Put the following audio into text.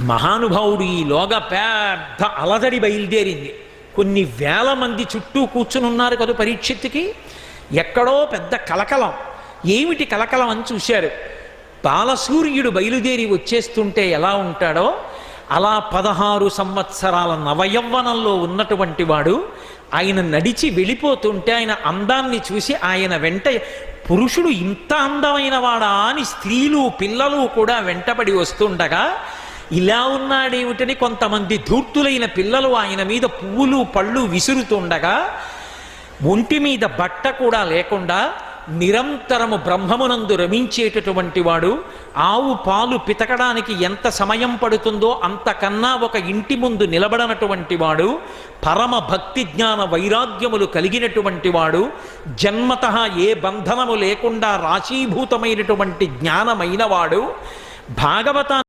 మహానుభావుడు ఈలోగా పెద్ద అలజడి బయలుదేరింది. కొన్ని వేల మంది చుట్టూ కూర్చుని ఉన్నారు కదా పరీక్షిత్తుకి. ఎక్కడో పెద్ద కలకలం. ఏమిటి కలకలం అని చూశారు. బాలసూర్యుడు బయలుదేరి వచ్చేస్తుంటే ఎలా ఉంటాడో అలా 16 సంవత్సరాల నవయవ్వనంలో ఉన్నటువంటి వాడు ఆయన నడిచి వెళ్ళిపోతుంటే ఆయన అందాన్ని చూసి ఆయన వెంట పురుషుడు ఇంత అందమైన వాడా అని స్త్రీలు పిల్లలు కూడా వెంటబడి వస్తుండగా ఇలా ఉన్నాడేమిటని కొంతమంది ధూర్తులైన పిల్లలు ఆయన మీద పువ్వులు పళ్ళు విసురుతుండగా ఒంటి మీద బట్ట కూడా లేకుండా నిరంతరము బ్రహ్మమునందు రమించేటటువంటి వాడు, ఆవు పాలు పితకడానికి ఎంత సమయం పడుతుందో అంతకన్నా ఒక ఇంటి ముందు నిలబడనటువంటి వాడు, పరమ భక్తి జ్ఞాన వైరాగ్యములు కలిగినటువంటి వాడు, జన్మతః ఏ బంధనము లేకుండా రాశీభూతమైనటువంటి జ్ఞానమైన వాడు, భాగవతాన్ని